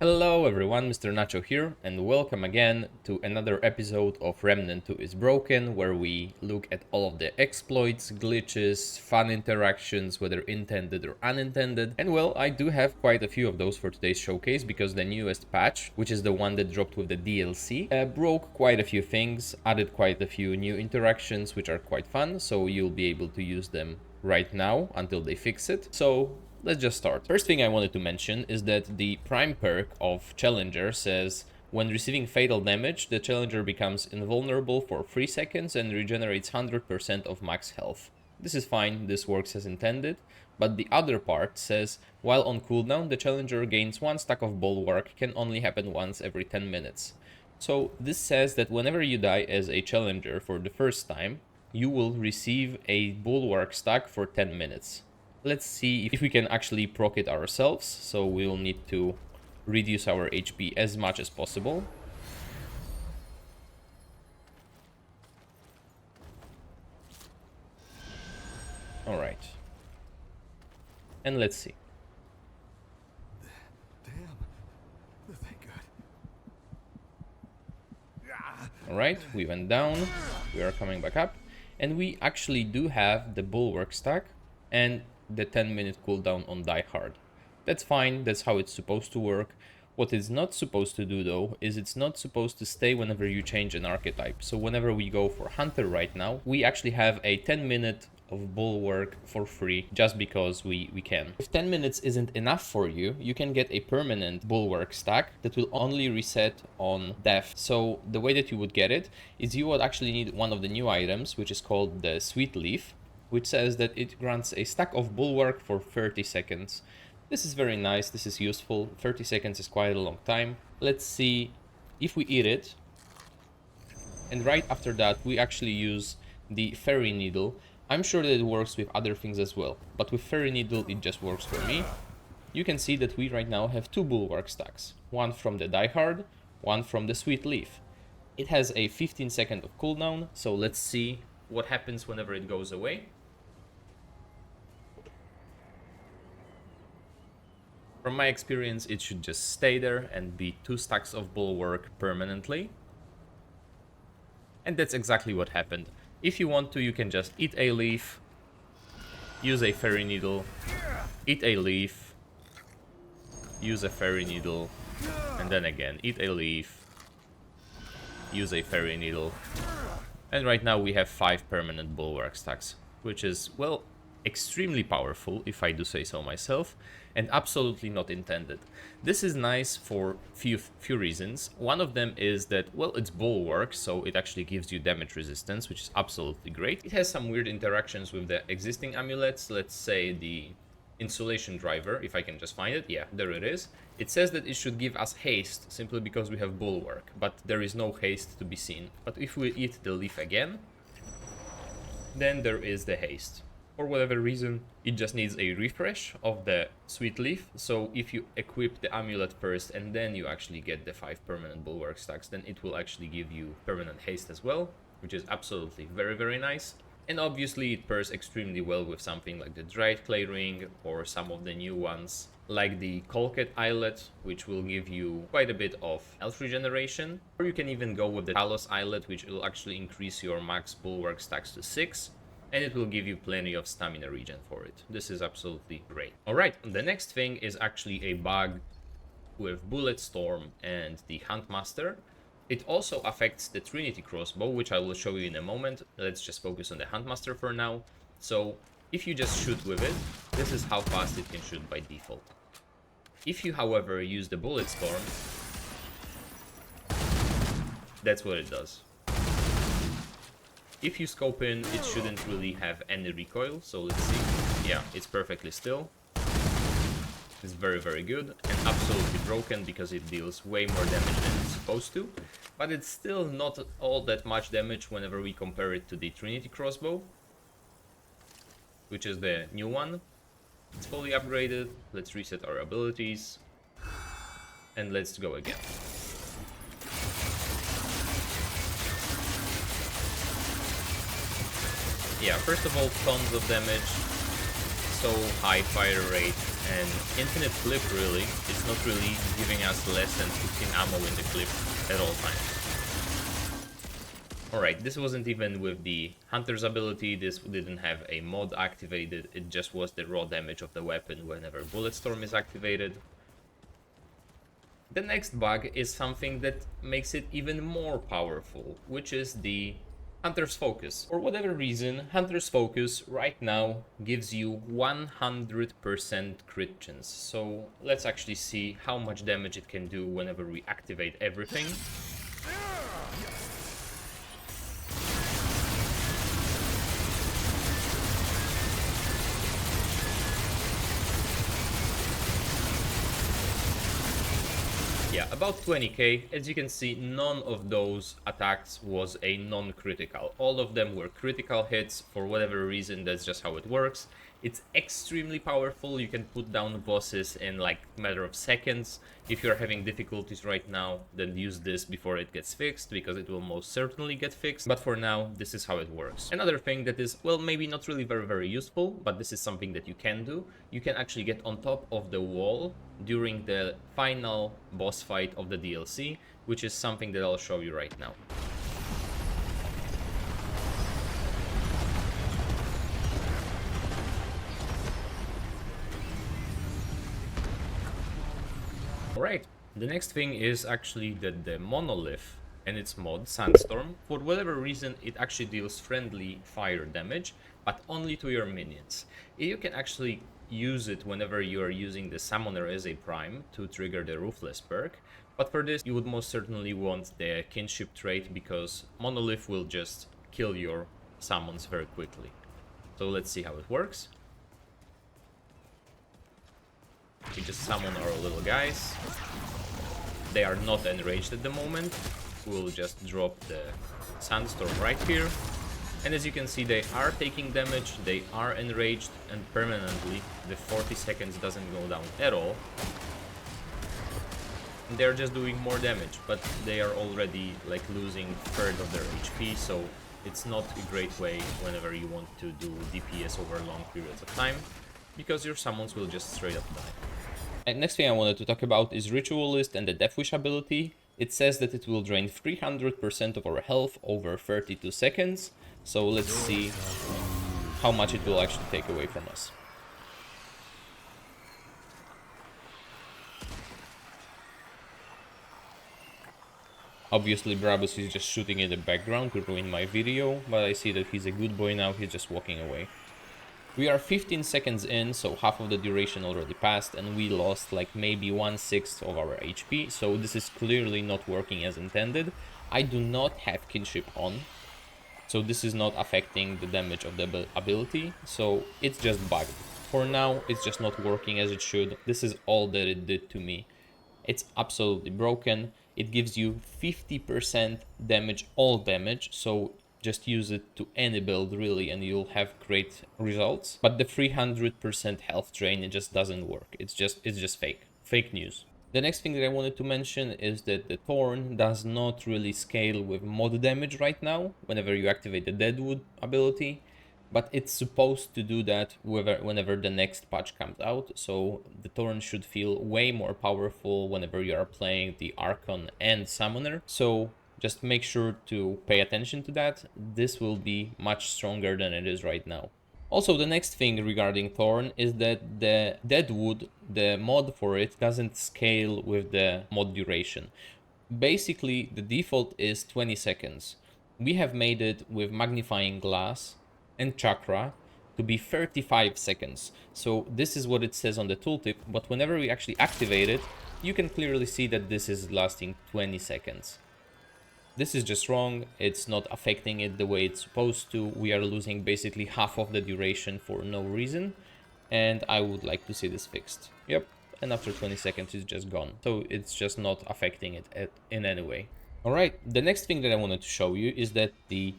Hello everyone, Mr. Nacho here, and welcome again to another episode of Remnant 2 is Broken, where we look at all of the exploits, glitches, fun interactions, whether intended or unintended. And well, I do have quite a few of those for today's showcase, because the newest patch, which is the one that dropped with the DLC, broke quite a few things, added quite a few new interactions, which are quite fun, so you'll be able to use them right now until they fix it. So let's just start. First thing I wanted to mention is that the prime perk of Challenger says when receiving fatal damage, the Challenger becomes invulnerable for 3 seconds and regenerates 100% of max health. This is fine, this works as intended, but the other part says while on cooldown, the Challenger gains 1 stack of Bullwark, can only happen once every 10 minutes. So this says that whenever you die as a Challenger for the first time, you will receive a Bullwark stack for 10 minutes. Let's see if we can actually proc it ourselves, so we'll need to reduce our HP as much as possible. Alright. And let's see. Damn. Thank God. Alright, we went down, we are coming back up, and we actually do have the Bullwark stack and the 10-minute cooldown on Die Hard. That's fine, that's how it's supposed to work. What it's not supposed to do though, is it's not supposed to stay whenever you change an archetype. So whenever we go for Hunter right now, we actually have a 10-minute of Bullwark for free, just because we can. If 10 minutes isn't enough for you, you can get a permanent Bullwark stack that will only reset on death. So the way that you would get it is you would actually need one of the new items, which is called the Sweet Leaf, which says that it grants a stack of Bullwark for 30 seconds. This is very nice, this is useful. 30 seconds is quite a long time. Let's see if we eat it. And right after that, we actually use the Fairy Needle. I'm sure that it works with other things as well, but with Fairy Needle, it just works for me. You can see that we right now have 2 Bullwark stacks. One from the Die Hard, one from the Sweet Leaf. It has a 15-second of cooldown, so let's see what happens whenever it goes away. From my experience, it should just stay there and be 2 stacks of Bullwark permanently. And that's exactly what happened. If you want to, you can just eat a leaf, use a Fairy Needle, eat a leaf, use a Fairy Needle, and then again, eat a leaf, use a Fairy Needle. And right now we have 5 permanent Bullwark stacks, which is, well, extremely powerful, if I do say so myself, and absolutely not intended. This is nice for few reasons. One of them is that, well, it's Bullwark, so it actually gives you damage resistance, which is absolutely great. It has some weird interactions with the existing amulets. Let's say the Insulation Driver, if I can just find it. Yeah, there it is. It says that it should give us haste simply because we have Bullwark, but there is no haste to be seen. But if we eat the leaf again, then there is the haste. For whatever reason, it just needs a refresh of the Sweet Leaf. So if you equip the amulet first and then you actually get the 5 permanent Bullwark stacks, then it will actually give you permanent haste as well, which is absolutely very, very nice. And obviously it pairs extremely well with something like the Dried Clay Ring or some of the new ones, like the Colket Eyelet, which will give you quite a bit of health regeneration. Or you can even go with the Talos Eyelet, which will actually increase your max Bullwark stacks to 6. And it will give you plenty of stamina regen for it. This is absolutely great. Alright, the next thing is actually a bug with Bulletstorm and the Huntmaster. It also affects the Trinity Crossbow, which I will show you in a moment. Let's just focus on the Huntmaster for now. So, if you just shoot with it, this is how fast it can shoot by default. If you, however, use the Bulletstorm, that's what it does. If you scope in, it shouldn't really have any recoil, so let's see. Yeah, it's perfectly still. It's very, very good, and absolutely broken because it deals way more damage than it's supposed to. But it's still not all that much damage whenever we compare it to the Trinity Crossbow, which is the new one. It's fully upgraded. Let's reset our abilities, and let's go again. Yeah, first of all, tons of damage, so high fire rate, an infinite clip really. It's not really giving us less than 15 ammo in the clip at all times. Alright, this wasn't even with the Hunter's ability, this didn't have a mod activated, it just was the raw damage of the weapon whenever Bulletstorm is activated. The next bug is something that makes it even more powerful, which is the Hunter's Focus. For whatever reason, Hunter's Focus right now gives you 100% crit chance. So let's actually see how much damage it can do whenever we activate everything. Yeah, about 20k. As you can see, none of those attacks was a non-critical. All of them were critical hits. For whatever reason, that's just how it works. It's extremely powerful. You can put down bosses in like a matter of seconds. If you're having difficulties right now, then use this before it gets fixed, because it will most certainly get fixed. But for now, this is how it works. Another thing that is, well, maybe not really very useful, but this is something that you can do. You can actually get on top of the wall during the final boss fight of the DLC, which is something that I'll show you right now. Alright, the next thing is actually that the monolith and its mod, Sandstorm, for whatever reason it actually deals friendly fire damage, but only to your minions. You can actually use it whenever you are using the Summoner as a prime to trigger the Ruthless perk, but for this you would most certainly want the Kinship trait, because Monolith will just kill your summons very quickly. So let's see how it works. We just summon our little guys. They are not enraged at the moment. We'll just drop the Sandstorm right here. And as you can see, they are taking damage, they are enraged, and permanently the 40 seconds doesn't go down at all. And they're just doing more damage, but they are already like losing a third of their HP, so it's not a great way whenever you want to do DPS over long periods of time, because your summons will just straight up die. And next thing I wanted to talk about is Ritualist and the Death Wish ability. It says that it will drain 300% of our health over 32 seconds. So let's see how much it will actually take away from us. Obviously Brabus is just shooting in the background to ruin my video, but I see that he's a good boy now, he's just walking away. We are 15 seconds in, so half of the duration already passed, and we lost like maybe 1/6 of our HP, so this is clearly not working as intended. I do not have Kinship on, so this is not affecting the damage of the ability, so it's just bugged. For now, it's just not working as it should. This is all that it did to me. It's absolutely broken. It gives you 50% damage, all damage, so just use it to any build really and you'll have great results. But the 300% health drain, it just doesn't work. It's just fake news. The next thing that I wanted to mention is that the Thorn does not really scale with mod damage right now whenever you activate the Deadwood ability, but it's supposed to do that whenever the next patch comes out. So the Thorn should feel way more powerful whenever you are playing the Archon and Summoner. So just make sure to pay attention to that. This will be much stronger than it is right now. Also, the next thing regarding Thorn is that the Deadwood, the mod for it, doesn't scale with the mod duration. Basically, the default is 20 seconds. We have made it with Magnifying Glass and Chakra to be 35 seconds. So this is what it says on the tooltip, but whenever we actually activate it, you can clearly see that this is lasting 20 seconds. This is just wrong, it's not affecting it the way it's supposed to. We are losing basically half of the duration for no reason, and I would like to see this fixed. Yep, and after 20 seconds it's just gone. So it's just not affecting it in any way. Alright, the next thing that I wanted to show you is that the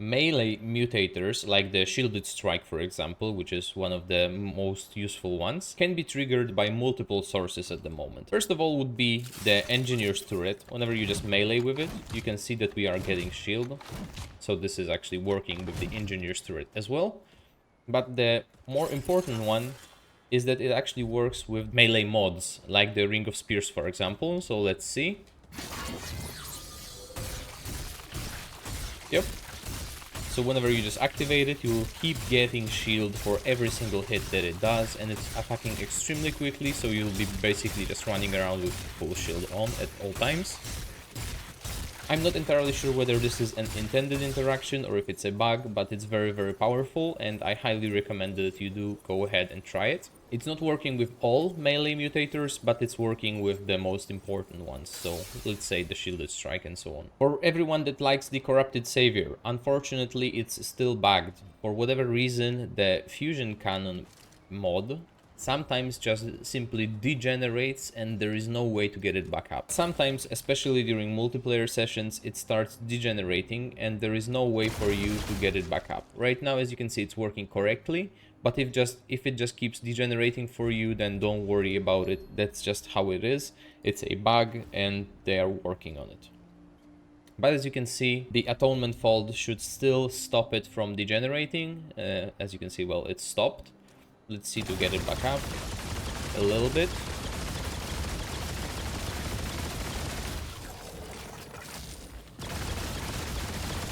melee mutators, like the Shielded Strike for example, which is one of the most useful ones, can be triggered by multiple sources at the moment. First of all would be the Engineer's Turret. Whenever you just melee with it, you can see that we are getting shield. So this is actually working with the Engineer's Turret as well. But the more important one is that it actually works with melee mods, like the Ring of Spears, for example. So let's see. Yep. So whenever you just activate it, you will keep getting shield for every single hit that it does, and it's attacking extremely quickly, so you'll be basically just running around with full shield on at all times. I'm not entirely sure whether this is an intended interaction or if it's a bug, but it's very, very powerful, and I highly recommend that you do go ahead and try it. It's not working with all melee mutators, but it's working with the most important ones, so let's say the shielded strike and so on. For everyone that likes the corrupted savior, unfortunately it's still bugged. For whatever reason, the fusion cannon mod sometimes just simply degenerates and there is no way to get it back up. Sometimes, especially during multiplayer sessions, it starts degenerating and there is no way for you to get it back up. Right now, as you can see, it's working correctly, but if it just keeps degenerating for you, then don't worry about it. That's just how it is. It's a bug and they are working on it. But as you can see, the atonement fold should still stop it from degenerating. As you can see, well, it's stopped. Let's see to get it back up a little bit.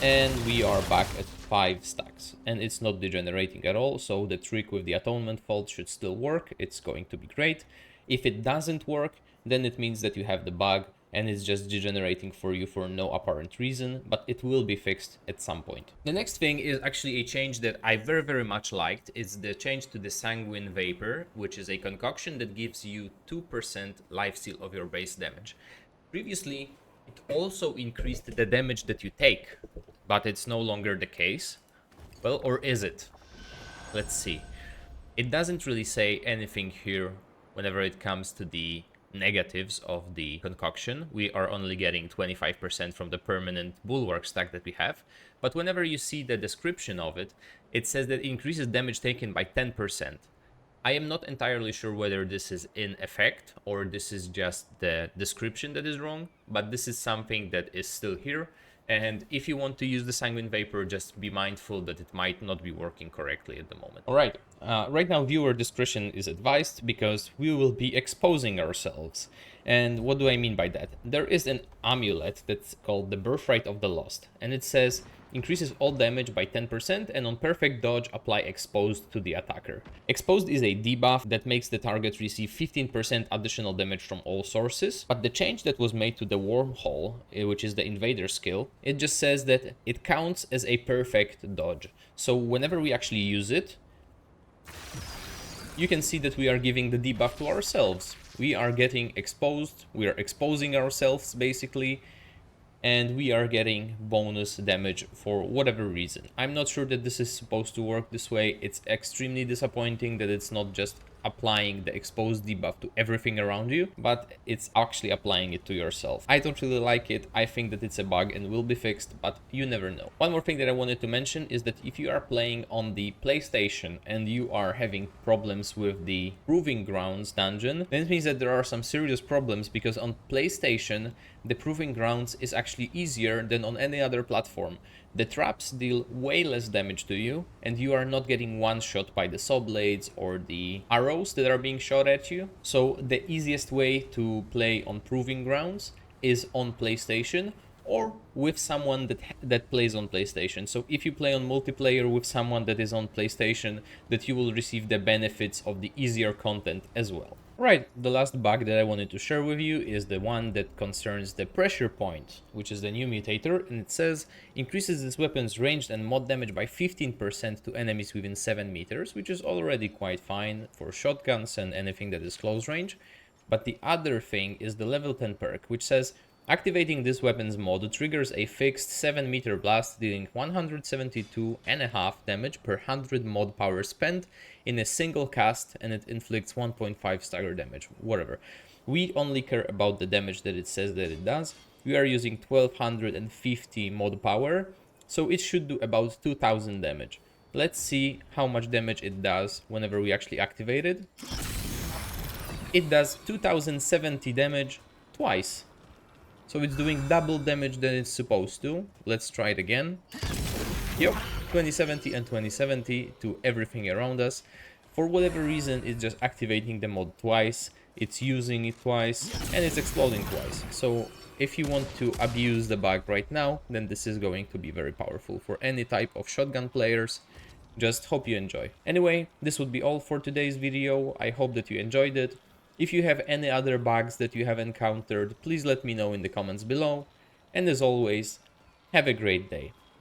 And we are back at 5 stacks. And it's not degenerating at all, so the trick with the atonement fold should still work. It's going to be great. If it doesn't work, then it means that you have the bug and it's just degenerating for you for no apparent reason, but it will be fixed at some point. The next thing is actually a change that I very, very much liked. It's the change to the Sanguine Vapor, which is a concoction that gives you 2% lifesteal of your base damage. Previously, it also increased the damage that you take, but it's no longer the case. Well, or is it? Let's see. It doesn't really say anything here whenever it comes to the negatives of the concoction. We are only getting 25% from the permanent Bullwark stack that we have, but whenever you see the description of it, it says that it increases damage taken by 10%. I am not entirely sure whether this is in effect or this is just the description that is wrong, but this is something that is still here. And if you want to use the Sanguine Vapor, just be mindful that it might not be working correctly at the moment. Alright, right now viewer discretion is advised because we will be exposing ourselves. And what do I mean by that? There is an amulet that's called the Birthright of the Lost, and it says increases all damage by 10% and on perfect dodge apply exposed to the attacker. Exposed is a debuff that makes the target receive 15% additional damage from all sources, but the change that was made to the wormhole, which is the Invader skill, it just says that it counts as a perfect dodge. So whenever we actually use it, you can see that we are giving the debuff to ourselves. We are getting exposed, we are exposing ourselves basically, and we are getting bonus damage for whatever reason. I'm not sure that this is supposed to work this way. It's extremely disappointing that it's not just applying the exposed debuff to everything around you, but it's actually applying it to yourself. I don't really like it. I think that it's a bug and will be fixed, but you never know. One more thing that I wanted to mention is that if you are playing on the PlayStation and you are having problems with the Proving Grounds dungeon, then it means that there are some serious problems, because on PlayStation the Proving Grounds is actually easier than on any other platform. The traps deal way less damage to you, and you are not getting one shot by the saw blades or the arrows that are being shot at you. So the easiest way to play on Proving Grounds is on PlayStation or with someone that plays on PlayStation. So if you play on multiplayer with someone that is on PlayStation, that you will receive the benefits of the easier content as well. Right, the last bug that I wanted to share with you is the one that concerns the pressure point, which is the new mutator, and it says increases this weapon's range and mod damage by 15% to enemies within 7 meters, which is already quite fine for shotguns and anything that is close range. But the other thing is the level 10 perk, which says activating this weapon's mod triggers a fixed 7-meter blast dealing 172.5 damage per 100 mod power spent in a single cast, and it inflicts 1.5 stagger damage, whatever. We only care about the damage that it says that it does. We are using 1250 mod power, so it should do about 2000 damage. Let's see how much damage it does whenever we actually activate it. It does 2070 damage twice. So it's doing double damage than it's supposed to. Let's try it again. Yep, 2070 and 2070 to everything around us. for whatever reason, it's just activating the mod twice, it's using it twice, and it's exploding twice. So if you want to abuse the bug right now, then this is going to be very powerful for any type of shotgun players. Just hope you enjoy. Anyway, this would be all for today's video. I hope that you enjoyed it. If you have any other bugs that you have encountered, please let me know in the comments below. And as always, have a great day.